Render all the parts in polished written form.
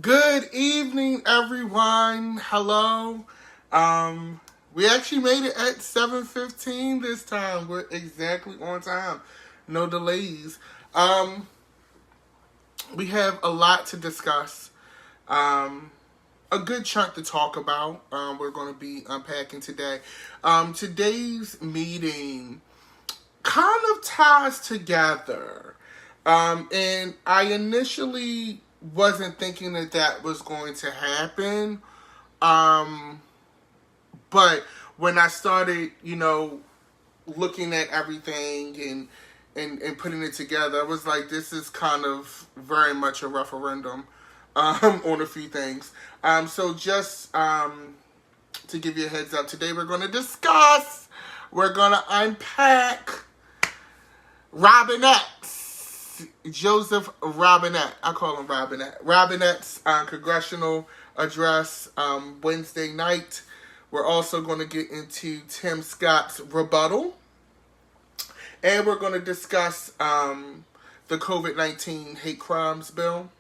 Good evening, everyone. Hello. We actually made it at 7:15 this time. We're exactly on time. No delays. We have a lot to discuss. A good chunk to talk about. We're going to be unpacking today. Today's meeting kind of ties together. And I initially wasn't thinking that was going to happen. But when I started, looking at everything and putting it together, I was like, this is kind of very much a referendum on a few things. So just to give you a heads up, today we're going to unpack Joseph Robinette. I call him Robinette. Robinette's congressional address Wednesday night. We're also going to get into Tim Scott's rebuttal. And we're going to discuss the COVID-19 hate crimes bill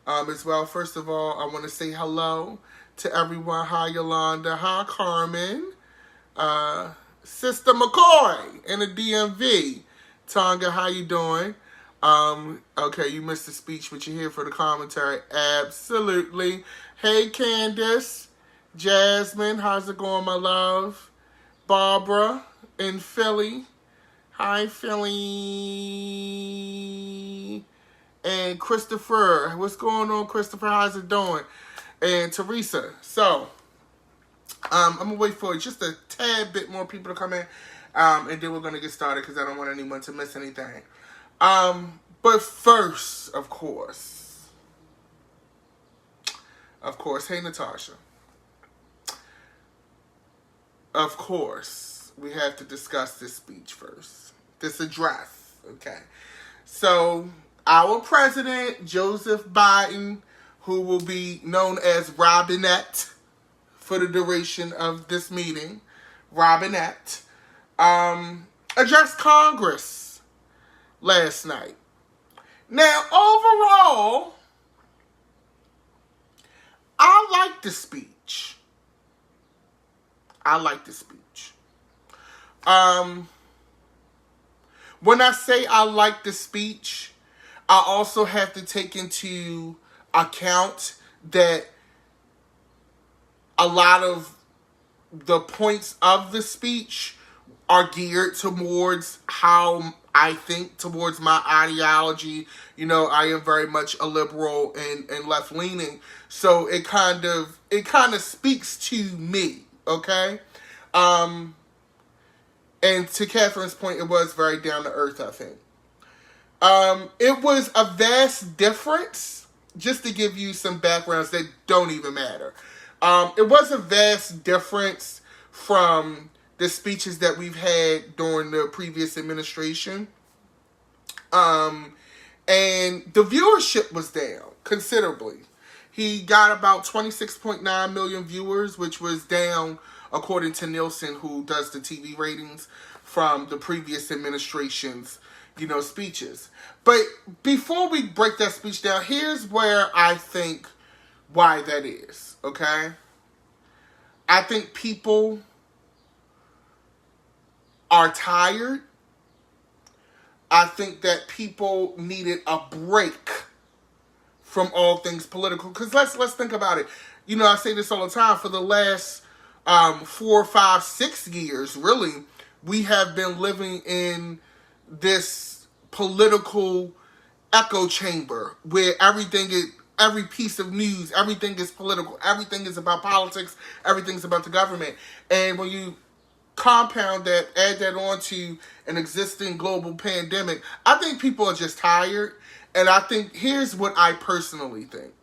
as well. First of all, I want to say hello to everyone. Hi, Yolanda. Hi, Carmen. Sister McCoy in the DMV. Tonga, how you doing? Okay, you missed the speech, but you're here for the commentary. Absolutely. Hey, Candace. Jasmine, how's it going, my love? Barbara in Philly. Hi, Philly. And Christopher. What's going on, Christopher? How's it doing? And Teresa. So, I'm going to wait for just a tad bit more people to come in. And then we're going to get started because I don't want anyone to miss anything. But first, of course, hey, Natasha. Of course, we have to discuss this speech first. This address, okay? So, our president, Joseph Biden, who will be known as Robinette for the duration of this meeting, Robinette, addressed Congress last night. Now, overall, I like the speech. When I say I like the speech, I also have to take into account that a lot of the points of the speech are geared towards how I think, towards my ideology. I am very much a liberal and left-leaning. So it kind of speaks to me, okay? And to Catherine's point, it was very down to earth, I think. It was a vast difference, just to give you some backgrounds that don't even matter. It was a vast difference from the speeches that we've had during the previous administration. And the viewership was down considerably. He got about 26.9 million viewers, which was down, according to Nielsen, who does the TV ratings, from the previous administration's, speeches. But before we break that speech down, here's where I think why that is, okay? I think people are tired. I think that people needed a break from all things political. Because let's think about it. I say this all the time. For the last 4, 5, 6 years, really, we have been living in this political echo chamber where every piece of news, everything is political. Everything is about politics. Everything's about the government. And when you compound that, add that on to an existing global pandemic, I think people are just tired. And I think, here's what I personally think.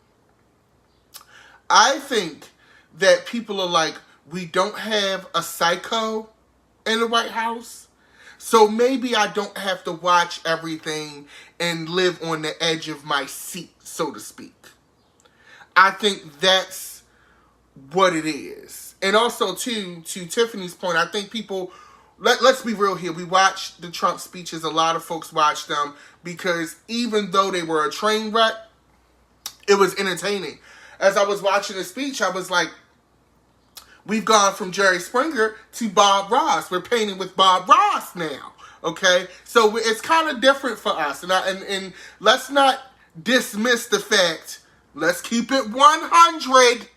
I think that people are like, we don't have a psycho in the White House, so maybe I don't have to watch everything and live on the edge of my seat, so to speak. I think that's what it is. And also, to Tiffany's point, I think people, let's be real here. We watched the Trump speeches. A lot of folks watched them because even though they were a train wreck, It was entertaining. As I was watching the speech, I was like, we've gone from Jerry Springer to Bob Ross. We're painting with Bob Ross now. Okay? So it's kind of different for us. And let's not dismiss the fact, let's keep it 100.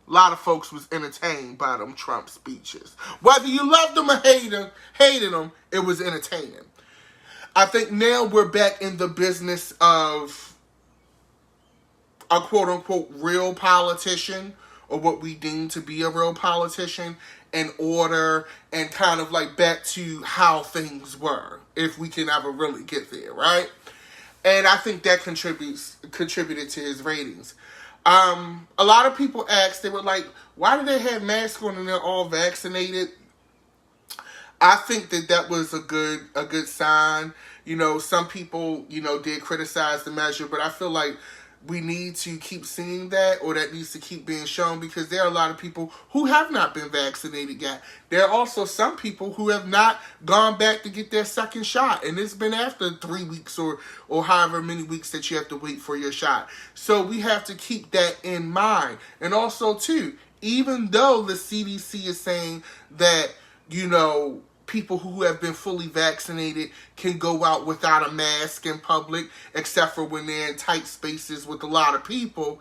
A lot of folks was entertained by them Trump speeches. Whether you loved them or hated them, it was entertaining. I think now we're back in the business of a quote-unquote real politician, or what we deem to be a real politician, in order and kind of like back to how things were, if we can ever really get there, right? And I think that contributed to his ratings. A lot of people asked, they were like, why do they have masks on and they're all vaccinated? I think that was a good sign. You know, some people, did criticize the measure, but I feel like we need to keep seeing that, or that needs to keep being shown, because there are a lot of people who have not been vaccinated yet. There are also some people who have not gone back to get their second shot, and it's been after 3 weeks or however many weeks that you have to wait for your shot. So we have to keep that in mind. And also, too, even though the CDC is saying that, people who have been fully vaccinated can go out without a mask in public, except for when they're in tight spaces with a lot of people,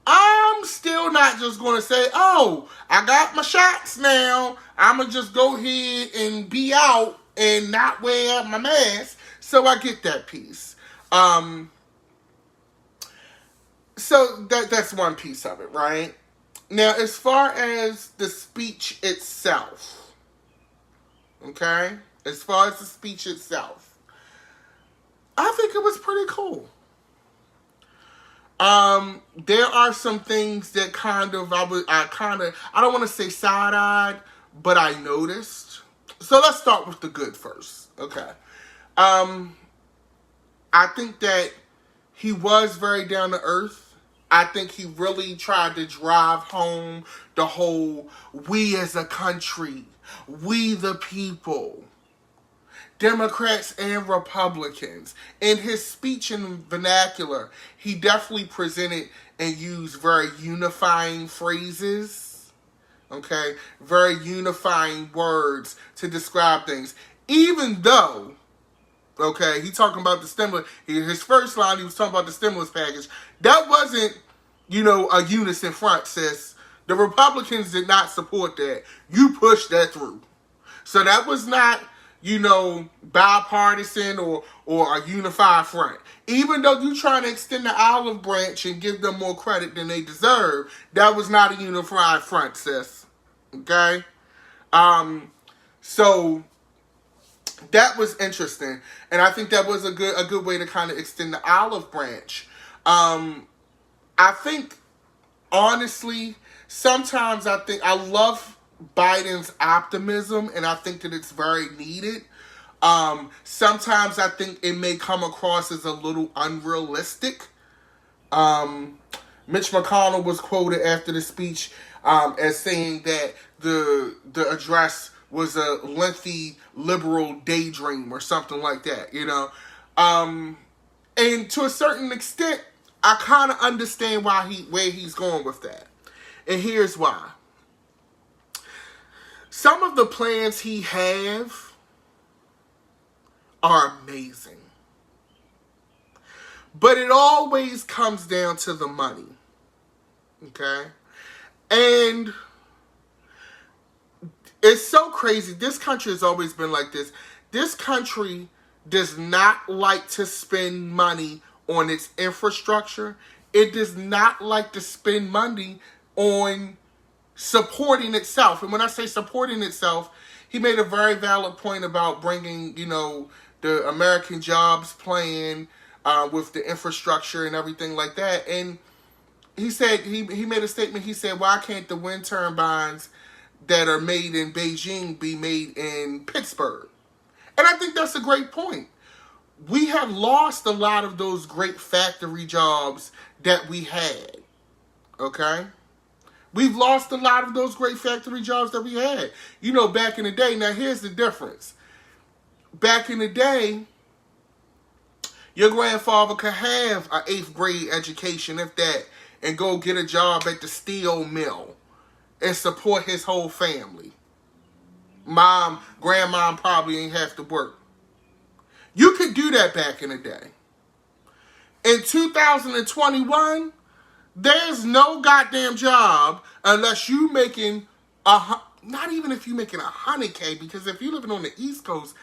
I'm still not just going to say, oh, I got my shots now, I'm going to just go ahead and be out and not wear my mask. So I get that piece. So that's one piece of it, right? Now, as far as the speech itself, okay? As far as the speech itself, I think it was pretty cool. There are some things that I don't want to say side-eyed, but I noticed. So let's start with the good first, okay? I think that he was very down to earth. I think he really tried to drive home the whole, we as a country, we the people, Democrats and Republicans. In his speech and vernacular, he definitely presented and used very unifying phrases, okay? Very unifying words to describe things. Even though, okay, he talking about the stimulus, his first line, he was talking about the stimulus package. That wasn't, a unison front, sis. The Republicans did not support that. You pushed that through. So that was not, bipartisan or a unified front. Even though you're trying to extend the olive branch and give them more credit than they deserve, that was not a unified front, sis. Okay? So that was interesting. And I think that was a good way to kind of extend the olive branch. I think, honestly, sometimes I love Biden's optimism, and I think that it's very needed. Sometimes I think it may come across as a little unrealistic. Mitch McConnell was quoted after the speech as saying that the address was a lengthy liberal daydream or something like that, And to a certain extent, I kind of understand where he's going with that. And here's why. Some of the plans he have are amazing. But it always comes down to the money. Okay? And it's so crazy. This country has always been like this. This country does not like to spend money on its infrastructure. It does not like to spend money on supporting itself. And when I say supporting itself, he made a very valid point about bringing, the American Jobs Plan with the infrastructure and everything like that. And he said, he made a statement, he said, why can't the wind turbines that are made in Beijing be made in Pittsburgh? And I think that's a great point. We have lost a lot of those great factory jobs that we had, okay? We've lost a lot of those great factory jobs that we had. Back in the day, now here's the difference. Back in the day, Your grandfather could have an 8th grade education, if that, and go get a job at the steel mill and support his whole family. Grandmom probably ain't have to work. You could do that back in the day. In 2021, there's no goddamn job unless you making not even if you making $100K, because if you're living on the East Coast,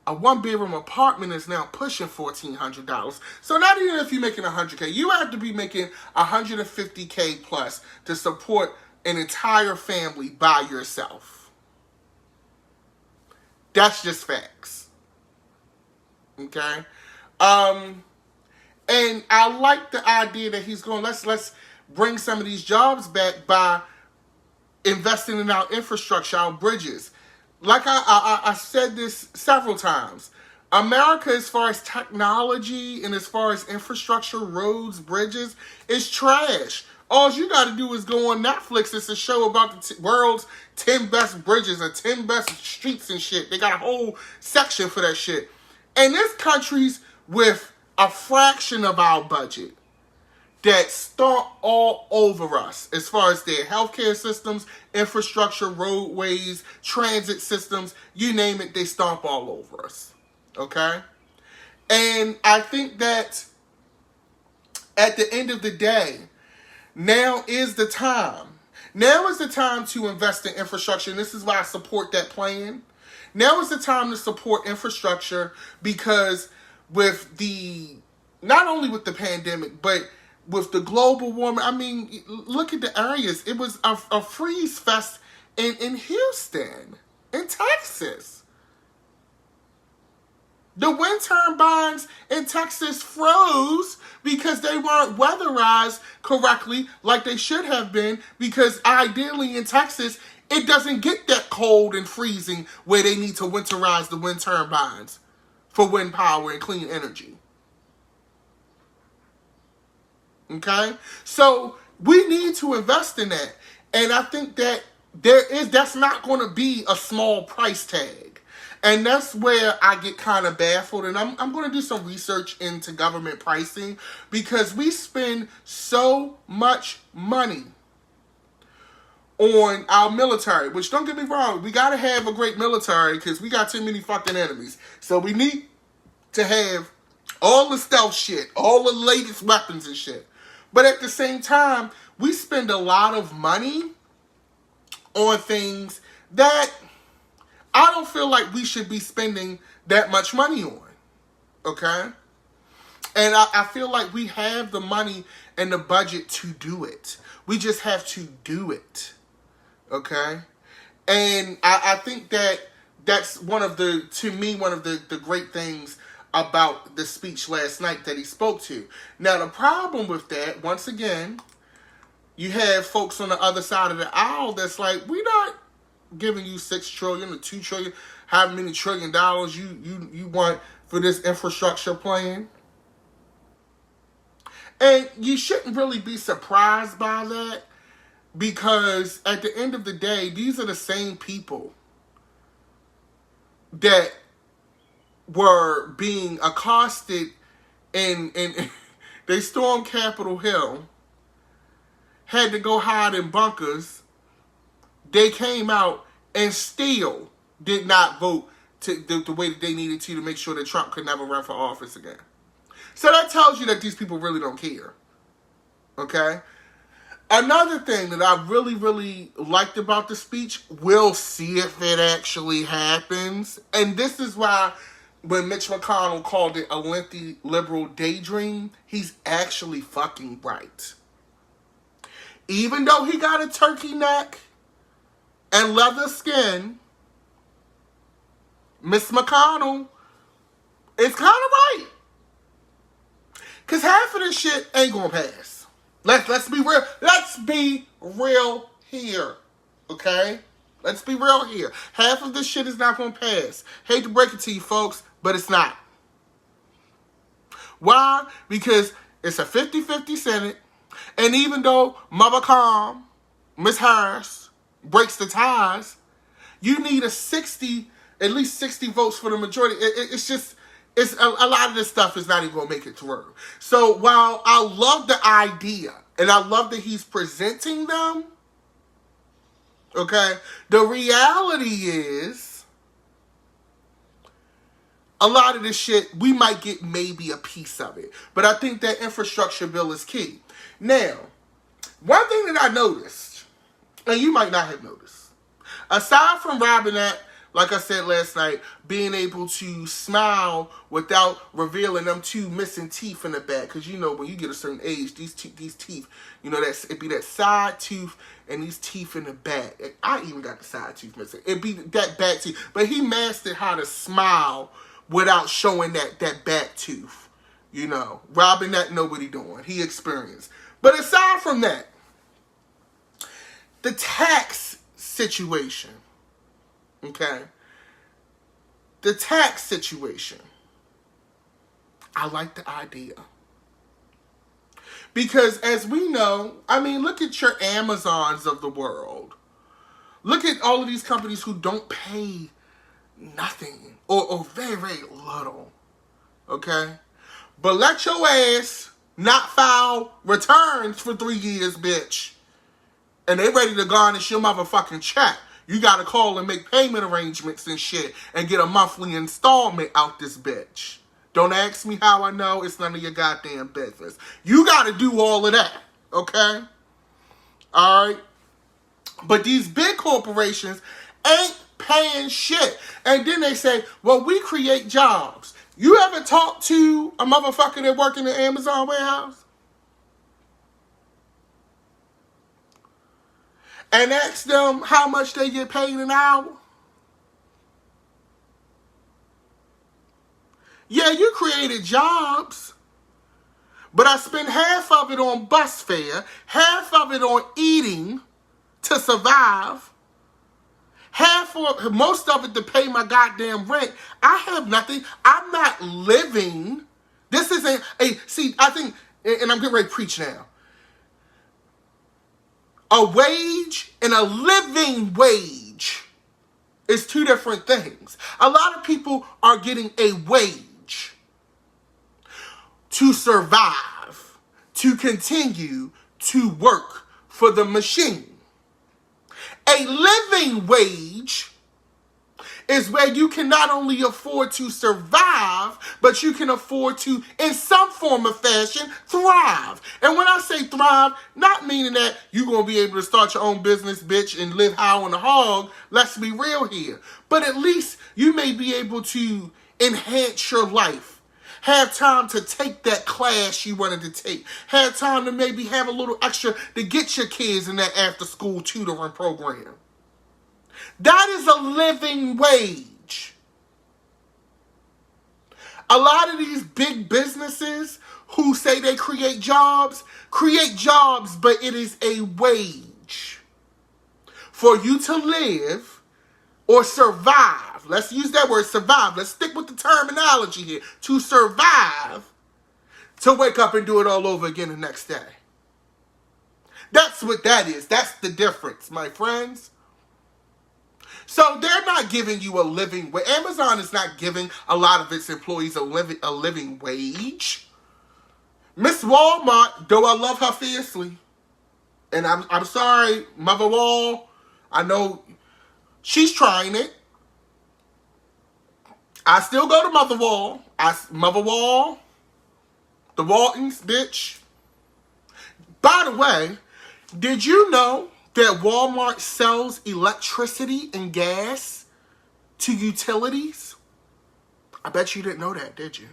a 1-bedroom apartment is now pushing $1,400. So not even if you're making $100K, you have to be making $150K plus to support an entire family by yourself. That's just facts. Okay? And I like the idea that he's going, let's bring some of these jobs back by investing in our infrastructure, our bridges. Like I said this several times, America, as far as technology and as far as infrastructure, roads, bridges, is trash. All you got to do is go on Netflix. It's a show about the world's 10 best bridges or 10 best streets and shit. They got a whole section for that shit. And there's countries with a fraction of our budget that stomp all over us as far as their healthcare systems, infrastructure, roadways, transit systems, you name it, they stomp all over us. Okay? And I think that at the end of the day, now is the time. Now is the time to invest in infrastructure, and this is why I support that plan. Now is the time to support infrastructure, because with not only with the pandemic, but with the global warming, I mean, look at the areas. It was a freeze fest in Houston, in Texas. The wind turbines in Texas froze because they weren't weatherized correctly like they should have been, because ideally in Texas, it doesn't get that cold and freezing where they need to winterize the wind turbines for wind power and clean energy. Okay? So we need to invest in that. And I think that that's not going to be a small price tag. And that's where I get kind of baffled. And I'm going to do some research into government pricing, because we spend so much money on our military, which, don't get me wrong, we got to have a great military because we got too many fucking enemies. So we need to have all the stealth shit, all the latest weapons and shit. But at the same time, we spend a lot of money on things that I don't feel like we should be spending that much money on. Okay? And I feel like we have the money and the budget to do it. We just have to do it. Okay? And I think that that's one of the great things about the speech last night that he spoke to. Now, the problem with that, once again, you have folks on the other side of the aisle that's like, we're not giving you $6 trillion or $2 trillion, how many trillion dollars you want for this infrastructure plan. And you shouldn't really be surprised by that, because at the end of the day, these are the same people that were being accosted and they stormed Capitol Hill, had to go hide in bunkers. They came out and still did not vote the way that they needed to make sure that Trump could never run for office again. So that tells you that these people really don't care. Okay? Another thing that I really, really liked about the speech, we'll see if it actually happens. And this is why when Mitch McConnell called it a lengthy liberal daydream, he's actually fucking right. Even though he got a turkey neck and leather skin, Miss McConnell is kind of right. Because half of this shit ain't going to pass. Let's be real. Let's be real here. Okay? Let's be real here. Half of this shit is not going to pass. Hate to break it to you folks, but it's not. Why? Because it's a 50-50 Senate. And even though Mother Calm, Miss Harris, breaks the ties, you need at least 60 votes for the majority. It's just, it's a lot of this stuff is not even going to make it through. So while I love the idea and I love that he's presenting them, okay, the reality is a lot of this shit, we might get maybe a piece of it. But I think that infrastructure bill is key. Now, one thing that I noticed, and you might not have noticed, aside from Robinette, like I said last night, being able to smile without revealing them two missing teeth in the back. Because, you know, when you get a certain age, these teeth, you know, it'd be that side tooth and these teeth in the back. I even got the side tooth missing. It'd be that back tooth. But he mastered how to smile without showing that back tooth. You know, Robinette know what he doing. He experienced. But aside from that, the tax situation. Okay. The tax situation. I like the idea. Because as we know, I mean, look at your Amazons of the world. Look at all of these companies who don't pay nothing or very, very little. Okay. But let your ass not file returns for 3 years, bitch. And they ready to garnish your motherfucking check. You gotta call and make payment arrangements and shit and get a monthly installment out this bitch. Don't ask me how I know. It's none of your goddamn business. You gotta do all of that, okay? Alright? But these big corporations ain't paying shit. And then they say, well, we create jobs. You ever talked to a motherfucker that work in the Amazon warehouse? And ask them how much they get paid an hour? Yeah, you created jobs, but I spend half of it on bus fare, half of it on eating to survive, most of it to pay my goddamn rent. I have nothing. I'm not living. This isn't I think, and I'm getting ready to preach now. A wage and a living wage is two different things. A lot of people are getting a wage to survive, to continue to work for the machine. A living wage is where you can not only afford to survive, but you can afford to, in some form of fashion, thrive. And when I say thrive, not meaning that you're going to be able to start your own business, bitch, and live high on the hog. Let's be real here. But at least you may be able to enhance your life. Have time to take that class you wanted to take. Have time to maybe have a little extra to get your kids in that after-school tutoring program. That is a living wage. A lot of these big businesses who say they create jobs, but it is a wage for you to live or survive. Let's use that word, survive. Let's stick with the terminology here. To survive, to wake up and do it all over again the next day. That's what that is. That's the difference, my friends. So they're not giving you a living wage. Amazon is not giving a lot of its employees a living wage. Miss Walmart, though I love her fiercely, and I'm sorry, Mother Wall, I know she's trying it. I still go to Mother Wall. Mother Wall, the Waltons, bitch. By the way, did you know that Walmart sells electricity and gas to utilities? I bet you didn't know that, did you?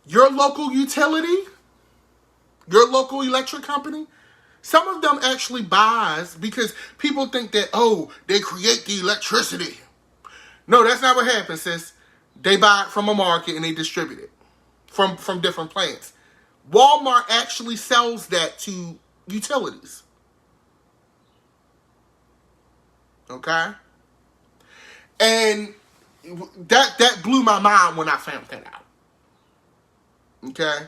Your local utility, your local electric company, some of them actually buys because people think that, oh, they create the electricity. No, that's not what happens, sis. They buy it from a market and they distribute it from different plants. Walmart actually sells that to utilities. Okay? And that blew my mind when I found that out. Okay?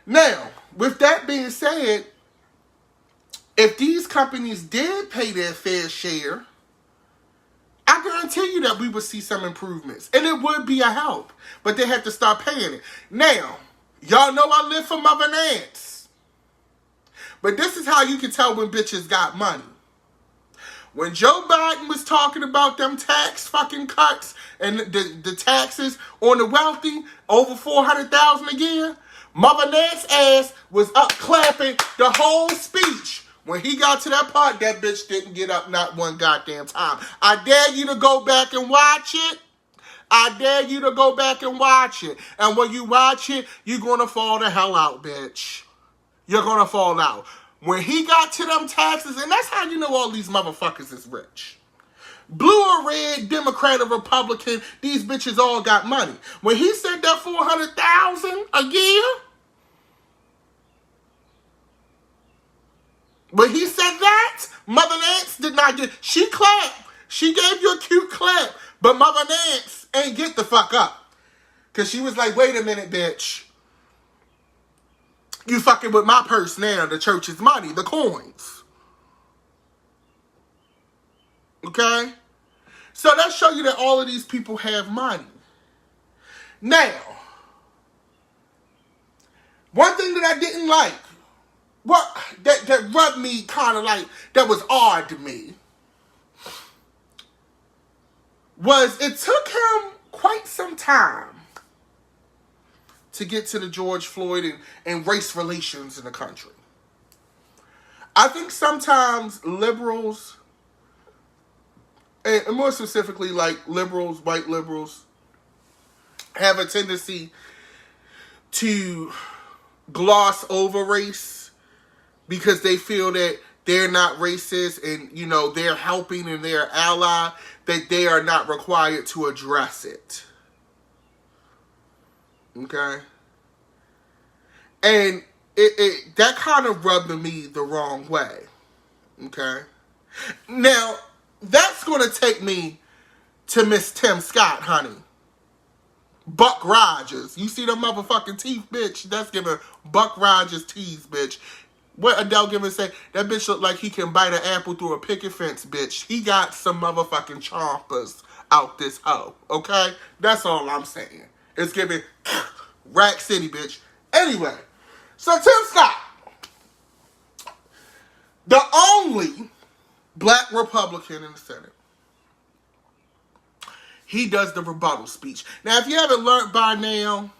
Now, with that being said, if these companies did pay their fair share, I guarantee you that we would see some improvements. And it would be a help. But they have to start paying it. Now, y'all know I live for Mother Nance. But this is how you can tell when bitches got money. When Joe Biden was talking about them tax fucking cuts and the taxes on the wealthy, over $400,000 a year, Mother Nance's ass was up clapping the whole speech. When he got to that part, that bitch didn't get up not one goddamn time. I dare you to go back and watch it. I dare you to go back and watch it. And when you watch it, you're going to fall the hell out, bitch. You're going to fall out. When he got to them taxes, and that's how you know all these motherfuckers is rich. Blue or red, Democrat or Republican, these bitches all got money. When he said that $400,000 a year, when he said that, Mother Nance did not get, she clapped. She gave you a cute clap, but Mother Nance ain't get the fuck up. Because she was like, wait a minute, bitch. You fucking with my purse now, the church's money, the coins. Okay? So that show you that all of these people have money. Now, one thing that I didn't like, that rubbed me kind of like, that was odd to me, was it took him quite some time to get to the George Floyd and race relations in the country. I think sometimes liberals, and more specifically like liberals, white liberals, have a tendency to gloss over race because they feel that they're not racist and, you know, they're helping and they're ally, that they are not required to address it. Okay? And that kind of rubbed me the wrong way. Okay? Now, that's going to take me to Miss Tim Scott, honey. Buck Rogers. You see them motherfucking teeth, bitch? That's giving Buck Rogers teeth, bitch. What Adele Gibbons say? That bitch look like he can bite an apple through a picket fence, bitch. He got some motherfucking chompers out this hoe, okay? That's all I'm saying. It's giving Rack City, bitch. Anyway, so Tim Scott, the only black Republican in the Senate, he does the rebuttal speech. Now, if you haven't learned by now,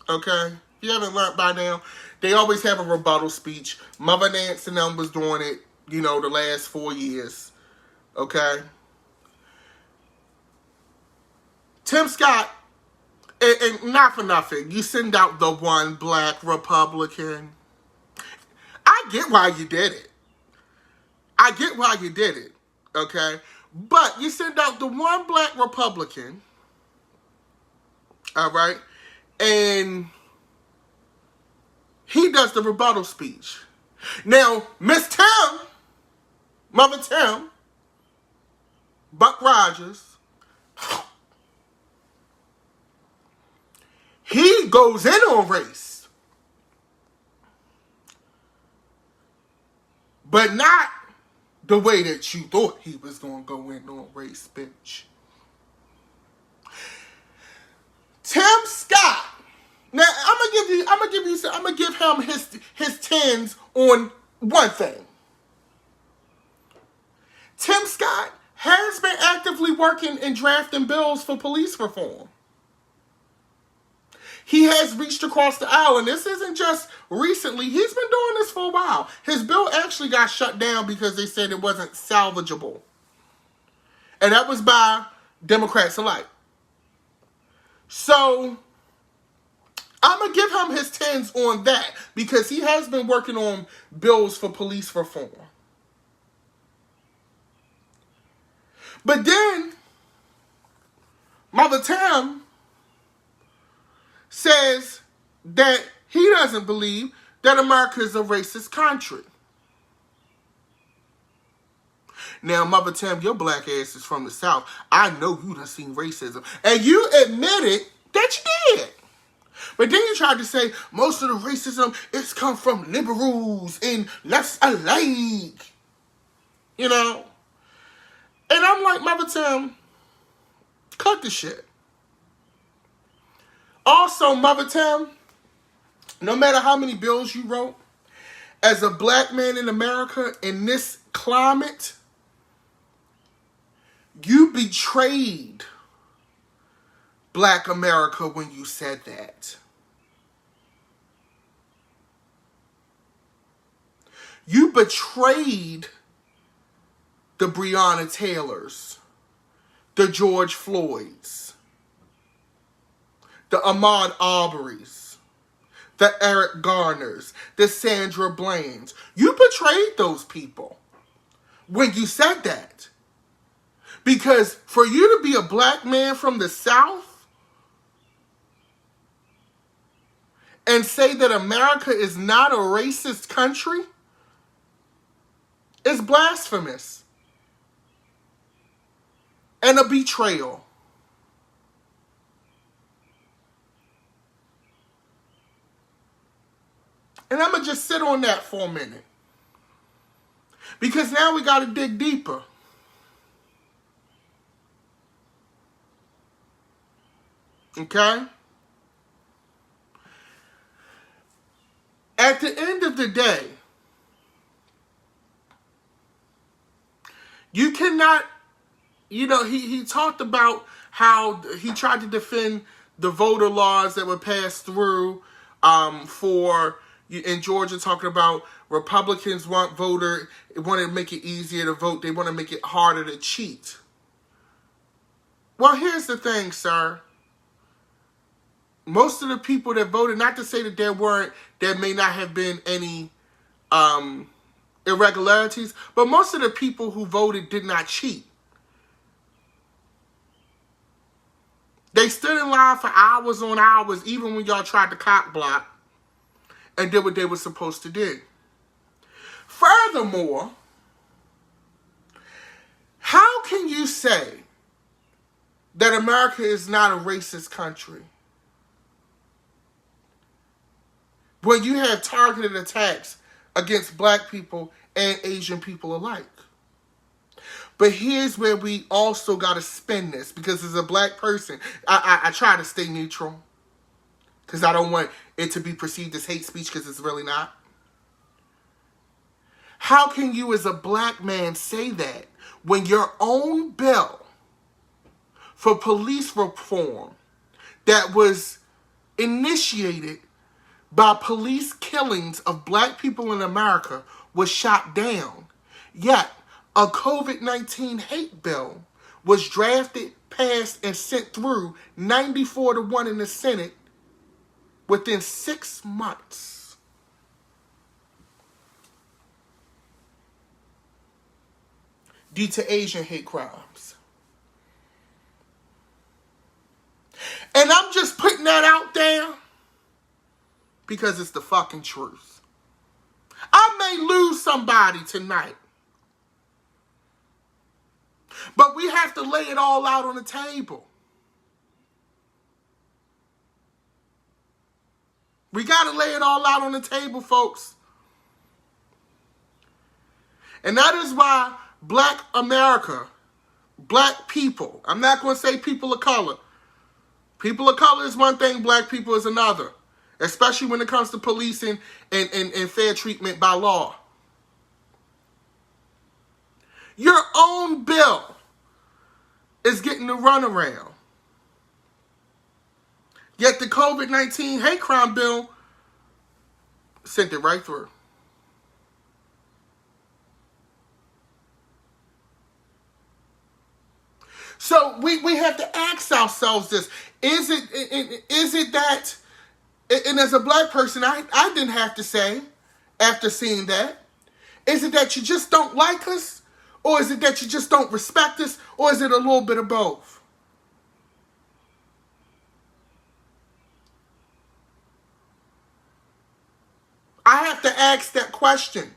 okay, if you haven't learned by now, they always have a rebuttal speech. Mother Nance and them was doing it, you know, the last 4 years, okay? Tim Scott, and not for nothing, you send out the one black Republican. I get why you did it. I get why you did it, okay? But you send out the one black Republican, all right, and he does the rebuttal speech. Now, Miss Tim, Mother Tim, Buck Rogers, he goes in on race, but not the way that you thought he was going to go in on race, bitch. Tim Scott. Now I'm gonna give him his tens on one thing. Tim Scott has been actively working and drafting bills for police reform. He has reached across the aisle, and this isn't just recently. He's been doing this for a while. His bill actually got shut down because they said it wasn't salvageable. And that was by Democrats alike. So, I'm going to give him his tens on that because he has been working on bills for police reform. But then, Mother Tim says that he doesn't believe that America is a racist country. Now, Mother Tim, your black ass is from the South. I know you done seen racism. And you admitted that you did. But then you tried to say most of the racism is come from liberals and less alike. You know? And I'm like, Mother Tim, Cut the shit. Also, Mother Tim, no matter how many bills you wrote, as a black man in America in this climate, you betrayed black America when you said that. You betrayed the Breonna Taylors, the George Floyds, the Ahmaud Arbery's, the Eric Garners, the Sandra Bland's. You betrayed those people when you said that. Because for you to be a black man from the South and say that America is not a racist country is blasphemous and a betrayal. And I'm going to just sit on that for a minute. Because now we got to dig deeper. Okay? At the end of the day, you cannot, he talked about how he tried to defend the voter laws that were passed through in Georgia, talking about Republicans want to make it easier to vote. They want to make it harder to cheat. Well, here's the thing, sir. Most of the people that voted, not to say that there may not have been any irregularities, but most of the people who voted did not cheat. They stood in line for hours on hours, even when y'all tried to cock block, and did what they were supposed to do. Furthermore, how can you say that America is not a racist country when you have targeted attacks against black people and Asian people alike? But here's where we also got to spin this, because as a black person, I try to stay neutral, because I don't want it to be perceived as hate speech, because it's really not. How can you as a black man say that when your own bill for police reform that was initiated by police killings of black people in America was shot down, yet a COVID-19 hate bill was drafted, passed, and sent through 94-1 in the Senate within 6 months? Due to Asian hate crimes. And I'm just putting that out there because it's the fucking truth. I may lose somebody tonight, but we have to lay it all out on the table. We got to lay it all out on the table, folks. And that is why black America, black people, I'm not going to say people of color. People of color is one thing, black people is another. Especially when it comes to policing and fair treatment by law. Your own bill is getting the runaround. Yet the COVID-19 hate crime bill sent it right through. So we have to ask ourselves this. Is it that, and as a black person, I didn't have to say, after seeing that, is it that you just don't like us? Or is it that you just don't respect us? Or is it a little bit of both? I have to ask that question.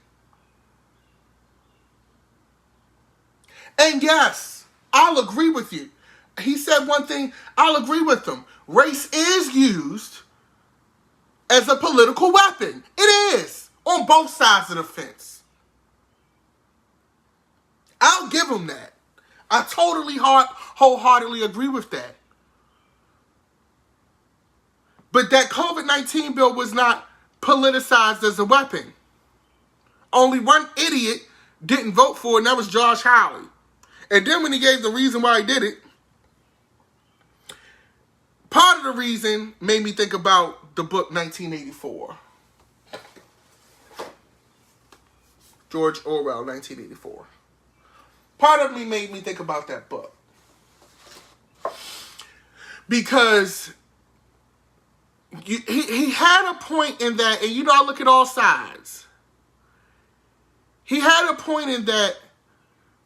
And yes, I'll agree with you. He said one thing, I'll agree with him. Race is used as a political weapon. It is, on both sides of the fence. I'll give him that. I totally wholeheartedly agree with that. But that COVID-19 bill was not politicized as a weapon. Only one idiot didn't vote for it, and that was Josh Hawley. And then when he gave the reason why he did it, part of the reason made me think about the book 1984. George Orwell, 1984. Part of me made me think about that book. Because he had a point in that, and I look at all sides. He had a point in that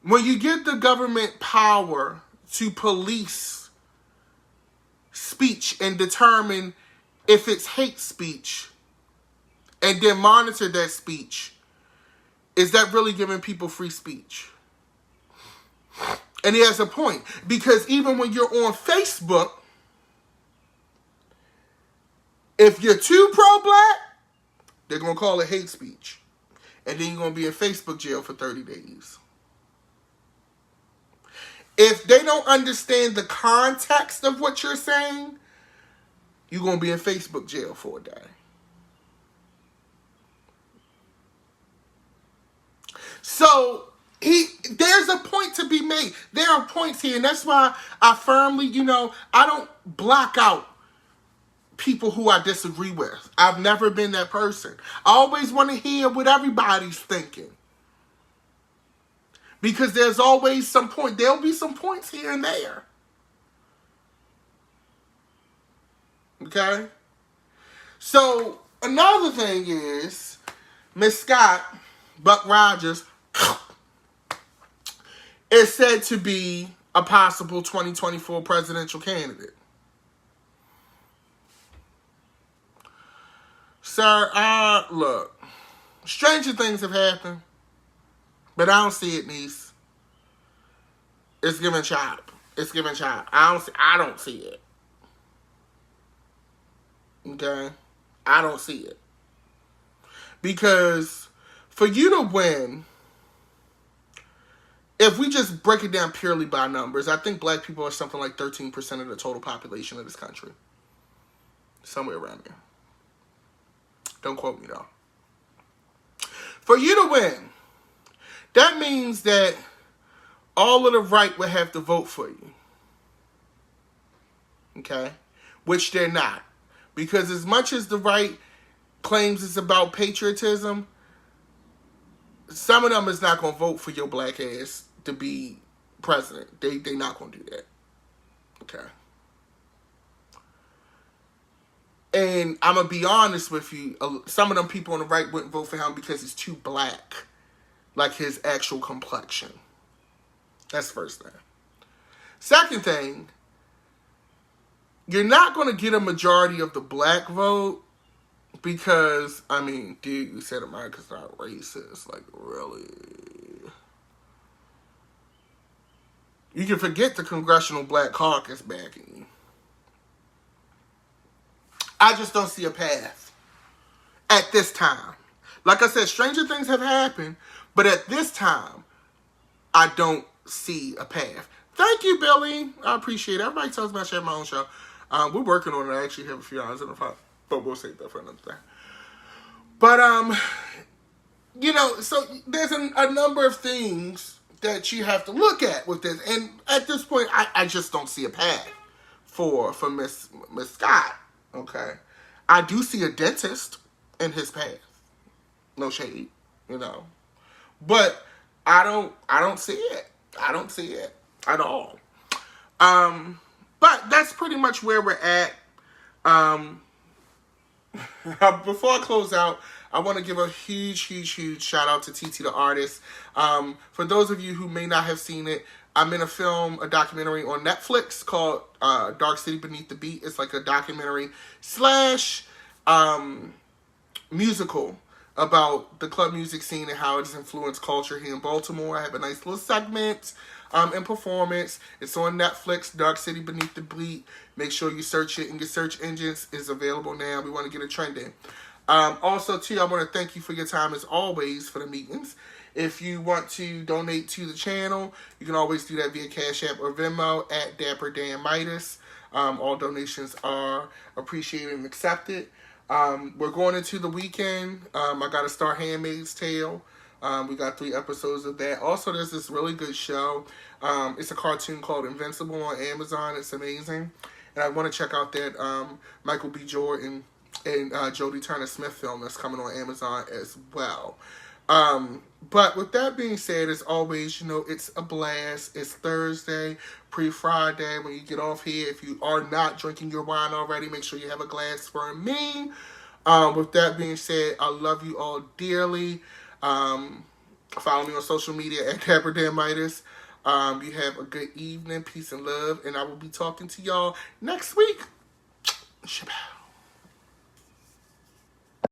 when you give the government power to police speech and determine if it's hate speech and then monitor that speech, is that really giving people free speech? And he has a point. Because even when you're on Facebook, if you're too pro-black, they're going to call it hate speech. And then you're going to be in Facebook jail for 30 days. If they don't understand the context of what you're saying, you're going to be in Facebook jail for a day. So, there's a point to be made. There are points here, and that's why I firmly, I don't block out people who I disagree with. I've never been that person. I always want to hear what everybody's thinking. Because there's always some point. There'll be some points here and there. Okay? So, another thing is, Miss Scott, Buck Rogers, is said to be a possible 2024 presidential candidate. Sir, look, stranger things have happened, but I don't see it, niece. It's giving chop. It's giving chop. I don't see it. Okay? I don't see it. Because for you to win, if we just break it down purely by numbers, I think black people are something like 13% of the total population of this country. Somewhere around there. Don't quote me, though. For you to win, that means that all of the right would have to vote for you. Okay? Which they're not. Because as much as the right claims it's about patriotism, some of them is not going to vote for your black ass to be president. They're not going to do that. Okay? And I'm going to be honest with you, some of them people on the right wouldn't vote for him because he's too black. Like his actual complexion. That's the first thing. Second thing, you're not going to get a majority of the black vote because, dude, you said America's not racist. Like, really? You can forget the Congressional Black Caucus backing you. I just don't see a path at this time. Like I said, stranger things have happened, but at this time, I don't see a path. Thank you, Billy. I appreciate it. Everybody tells me I should have my own show. We're working on it. I actually have a few hours in the front, but we'll save that for another time. But, so there's a number of things that you have to look at with this. And at this point, I just don't see a path for Miss Scott. Okay. I do see a dentist in his path. No shade, But I don't see it. I don't see it at all. But that's pretty much where we're at. Before I close out, I want to give a huge shout out to TT the artist. For those of you who may not have seen it, I'm in a documentary on Netflix called Dark City Beneath the Beat. It's like a documentary / musical about the club music scene and how it has influenced culture here in Baltimore. I have a nice little segment and performance. It's on Netflix, Dark City Beneath the Beat. Make sure you search it in your search engines. It's available now. We want to get it trending. Also, too, I want to thank you for your time as always for the meetings. If you want to donate to the channel, you can always do that via Cash App or Venmo at Dapper Dan Midas. All donations are appreciated and accepted. We're going into the weekend. I got to start Handmaid's Tale. We got 3 episodes of that. Also, there's this really good show. It's a cartoon called Invincible on Amazon. It's amazing. And I want to check out that Michael B. Jordan and Jodie Turner-Smith film that's coming on Amazon as well. But with that being said, as always, it's a blast. It's Thursday, pre-Friday. When you get off here, if you are not drinking your wine already, make sure you have a glass for me. With that being said, I love you all dearly. Follow me on social media at Dapper Dan Midas. You have a good evening. Peace and love. And I will be talking to y'all next week. Shabbat.